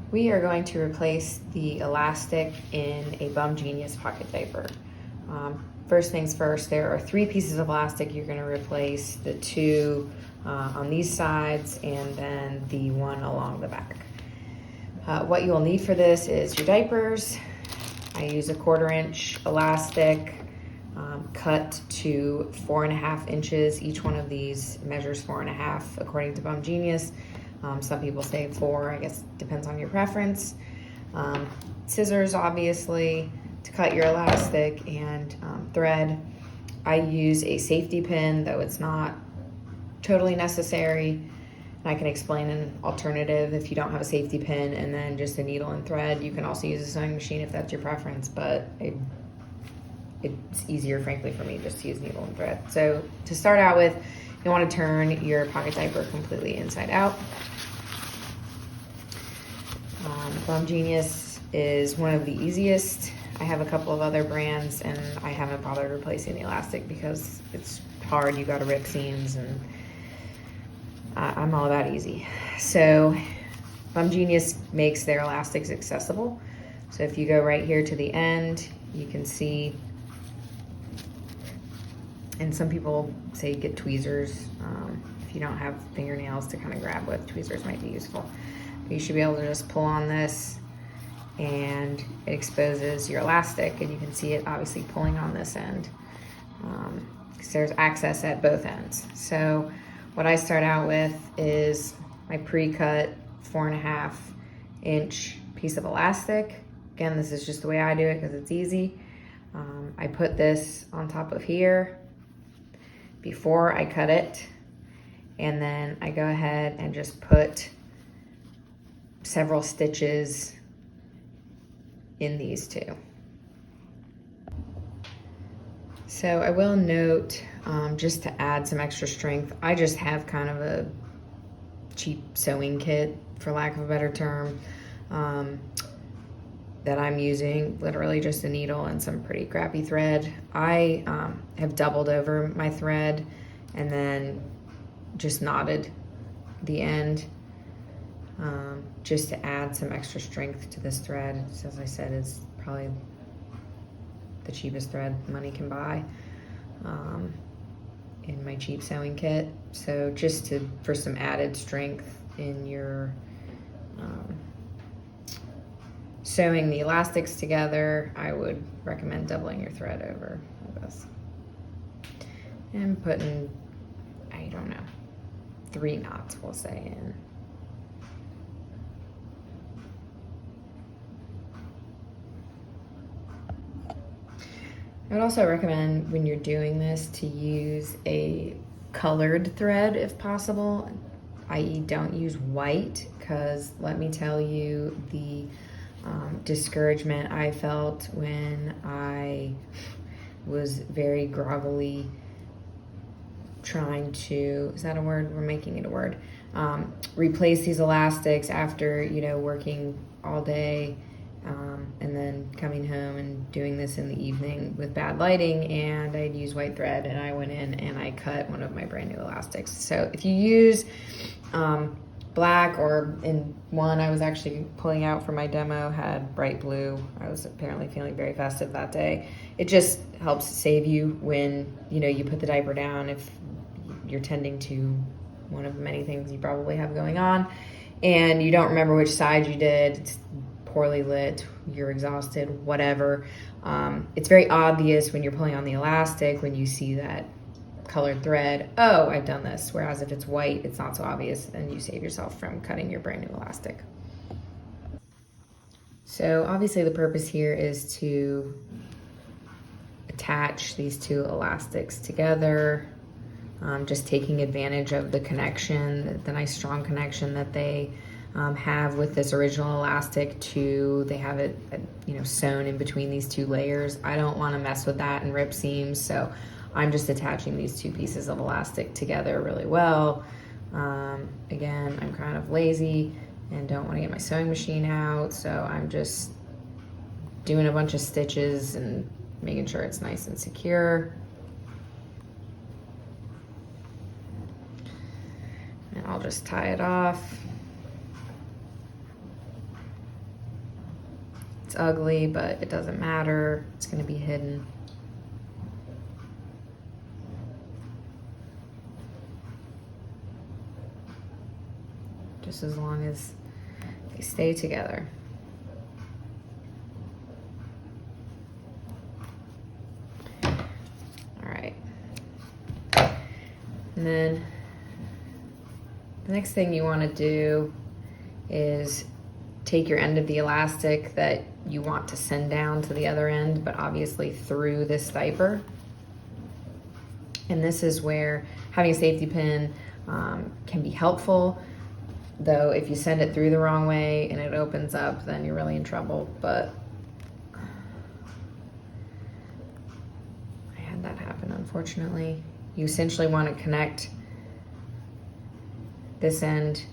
We are going to replace the elastic in a Bum Genius pocket diaper. First things first, there are 3 pieces of elastic you're going to replace, the 2 on these sides and then the 1 along the back. What you will need for this is your diapers. I use a 1/4 inch elastic cut to 4.5 inches. Each one of these measures 4.5 according to Bum Genius. Some people say 4, I guess depends on your preference. Scissors, obviously, to cut your elastic, and thread. I use a safety pin, though it's not totally necessary. And I can explain an alternative if you don't have a safety pin, and then just a needle and thread. You can also use a sewing machine if that's your preference, but it's easier, frankly, for me just to use needle and thread. So to start out with, you want to turn your pocket diaper completely inside out. Bum Genius is one of the easiest. I have a couple of other brands and I haven't bothered replacing the elastic because it's hard. You got to rip seams, and I'm all about easy. So Bum Genius makes their elastics accessible. So if you go right here to the end, you can see, and some people say get tweezers. If you don't have fingernails to kind of grab with, tweezers might be useful. You should be able to just pull on this and it exposes your elastic, and you can see it obviously pulling on this end because there's access at both ends. So what I start out with is my pre-cut 4.5 inch piece of elastic. Again, this is just the way I do it because it's easy. I put this on top of here before I cut it, and then I go ahead and just put several stitches in these 2. So I will note, just to add some extra strength, I just have kind of a cheap sewing kit, for lack of a better term, that I'm using, literally just a needle and some pretty crappy thread. I have doubled over my thread and then just knotted the end, just to add some extra strength to this thread. So as I said, it's probably the cheapest thread money can buy in my cheap sewing kit. So just for some added strength in your sewing the elastics together, I would recommend doubling your thread over this and putting, I don't know, 3 knots, we'll say, in. I would also recommend, when you're doing this, to use a colored thread if possible, i.e. don't use white, because let me tell you the discouragement I felt when I was very groggily trying to, is that a word? We're making it a word. Replace these elastics after, working all day, and then coming home and doing this in the evening with bad lighting, and I'd use white thread, and I went in and I cut one of my brand new elastics. So if you use black, or in one I was actually pulling out for my demo had bright blue. I was apparently feeling very festive that day. It just helps save you when you put the diaper down, if you're tending to one of many things you probably have going on and you don't remember which side you did. It's poorly lit, you're exhausted, whatever. It's very obvious when you're pulling on the elastic, when you see that colored thread, oh, I've done this. Whereas if it's white, it's not so obvious, and you save yourself from cutting your brand new elastic. So obviously the purpose here is to attach these 2 elastics together, just taking advantage of the connection, the nice strong connection that they have with this original elastic they have it sewn in between these 2 layers. I don't want to mess with that and rip seams, so I'm just attaching these 2 pieces of elastic together really well. Again, I'm kind of lazy and don't want to get my sewing machine out, so I'm just doing a bunch of stitches and making sure it's nice and secure. And I'll just tie it off. It's ugly, but it doesn't matter. It's gonna be hidden. Just as long as they stay together. All right. And then the next thing you want to do is take your end of the elastic that you want to send down to the other end, but obviously through this diaper. And this is where having a safety pin can be helpful, though if you send it through the wrong way and it opens up, then you're really in trouble. But I had that happen, unfortunately. You essentially want to connect this end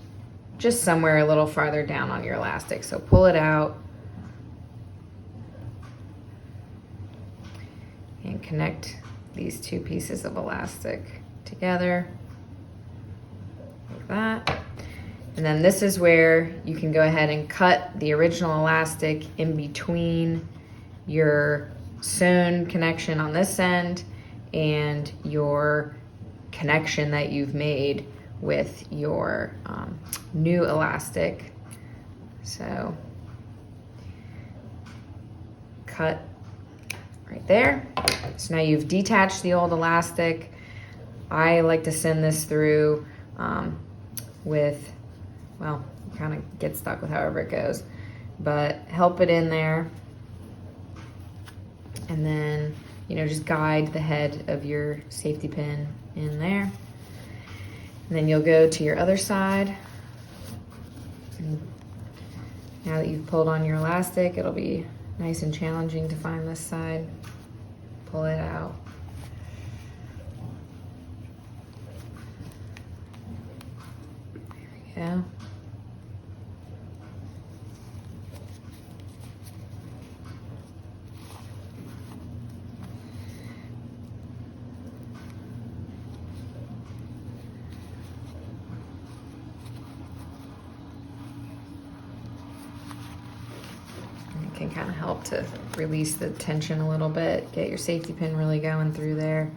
just somewhere a little farther down on your elastic. So pull it out and connect these two pieces of elastic together like that. And then this is where you can go ahead and cut the original elastic in between your sewn connection on this end and your connection that you've made with your new elastic. So cut right there. So now you've detached the old elastic. I like to send this through with, well, you kind of get stuck with however it goes, but help it in there. And then, you know, just guide the head of your safety pin in there. And then you'll go to your other side. And now that you've pulled on your elastic, it'll be nice and challenging to find this side. Pull it out. There we go. Can kind of help to release the tension a little bit, get your safety pin really going through there.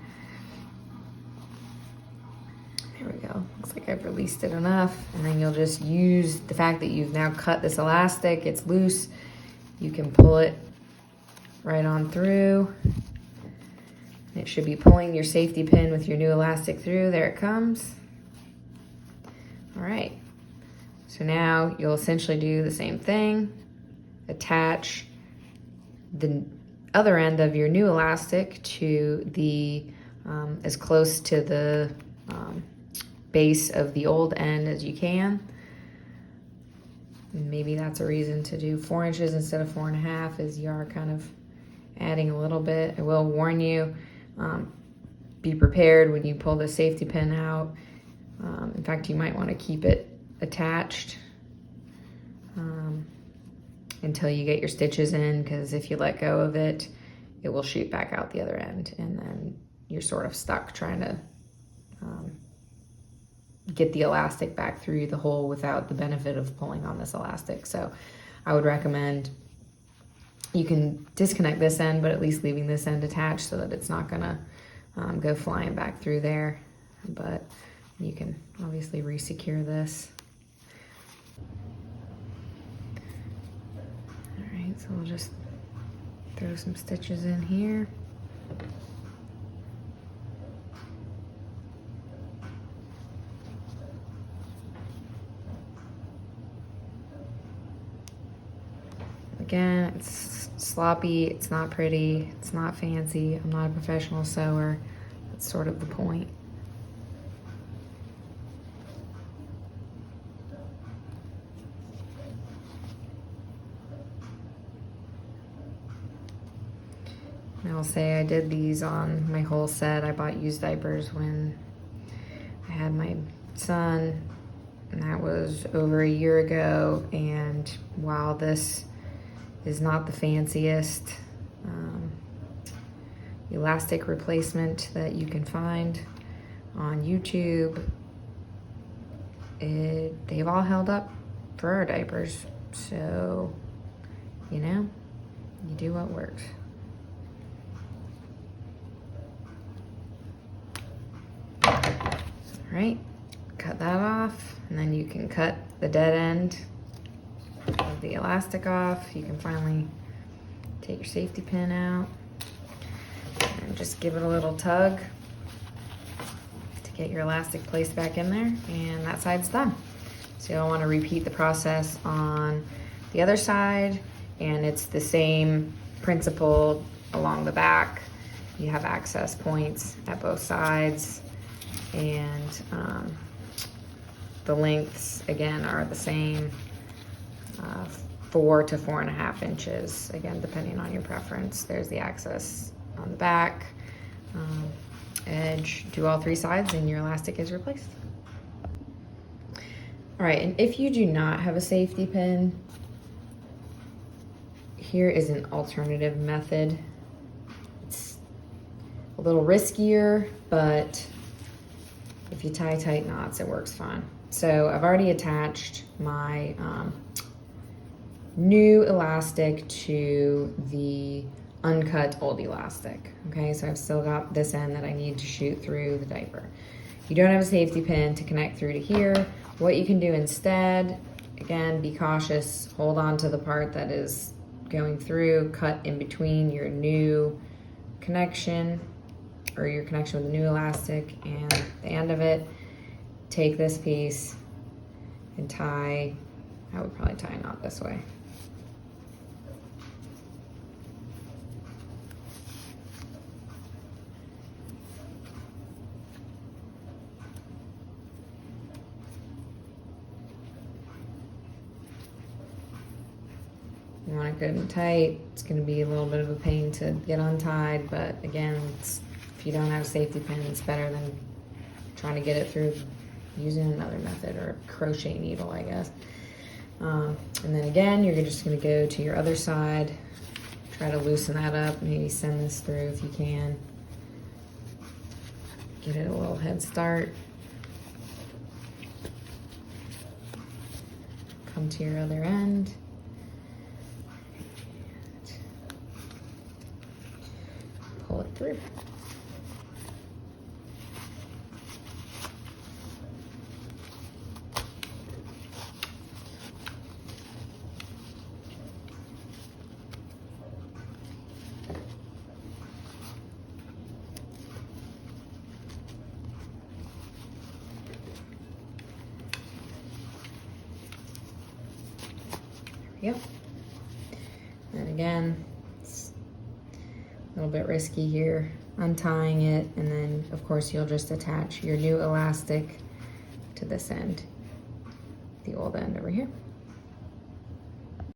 There we go. Looks like I've released it enough. And then you'll just use the fact that you've now cut this elastic, it's loose. You can pull it right on through. It should be pulling your safety pin with your new elastic through. There it comes. All right. So now you'll essentially do the same thing. Attach the other end of your new elastic to the as close to the base of the old end as you can. And maybe that's a reason to do 4 inches instead of 4.5, as you are kind of adding a little bit. I will warn you, be prepared when you pull the safety pin out. In fact, you might want to keep it attached until you get your stitches in, because if you let go of it, it will shoot back out the other end, and then you're sort of stuck trying to get the elastic back through the hole without the benefit of pulling on this elastic. So I would recommend you can disconnect this end, but at least leaving this end attached so that it's not gonna go flying back through there. But you can obviously re-secure this. So we'll just throw some stitches in here. Again, it's sloppy, it's not pretty, it's not fancy. I'm not a professional sewer. That's sort of the point. I'll say I did these on my whole set. I bought used diapers when I had my son, and that was over a year ago. And while this is not the fanciest elastic replacement that you can find on YouTube, they've all held up for our diapers. So, you know, You do what works. All right, cut that off, and then you can cut the dead end of the elastic off. You can finally take your safety pin out and just give it a little tug to get your elastic placed back in there, and that side's done. So you'll want to repeat the process on the other side, and it's the same principle along the back. You have access points at both sides, and the lengths again are the same, 4 to 4.5 inches, again depending on your preference. There's the access on the back, edge. Do all 3 sides and your elastic is replaced. All right, and if you do not have a safety pin, here is an alternative method. It's a little riskier, but if you tie tight knots, it works fine. So I've already attached my new elastic to the uncut old elastic. Okay, so I've still got this end that I need to shoot through the diaper. You don't have a safety pin to connect through to here. What you can do instead, again, be cautious, hold on to the part that is going through, cut in between your new connection or your connection with the new elastic and the end of it. Take this piece and tie, I would probably tie a knot this way. You want it good and tight. It's going to be a little bit of a pain to get untied, but again, if you don't have a safety pin, it's better than trying to get it through using another method, or a crochet needle, I guess. And then again, you're just going to go to your other side, try to loosen that up, maybe send this through if you can. Get it a little head start. Come to your other end. Pull it through. Yep. And again, it's a little bit risky here, untying it, and then of course you'll just attach your new elastic to this end, the old end over here.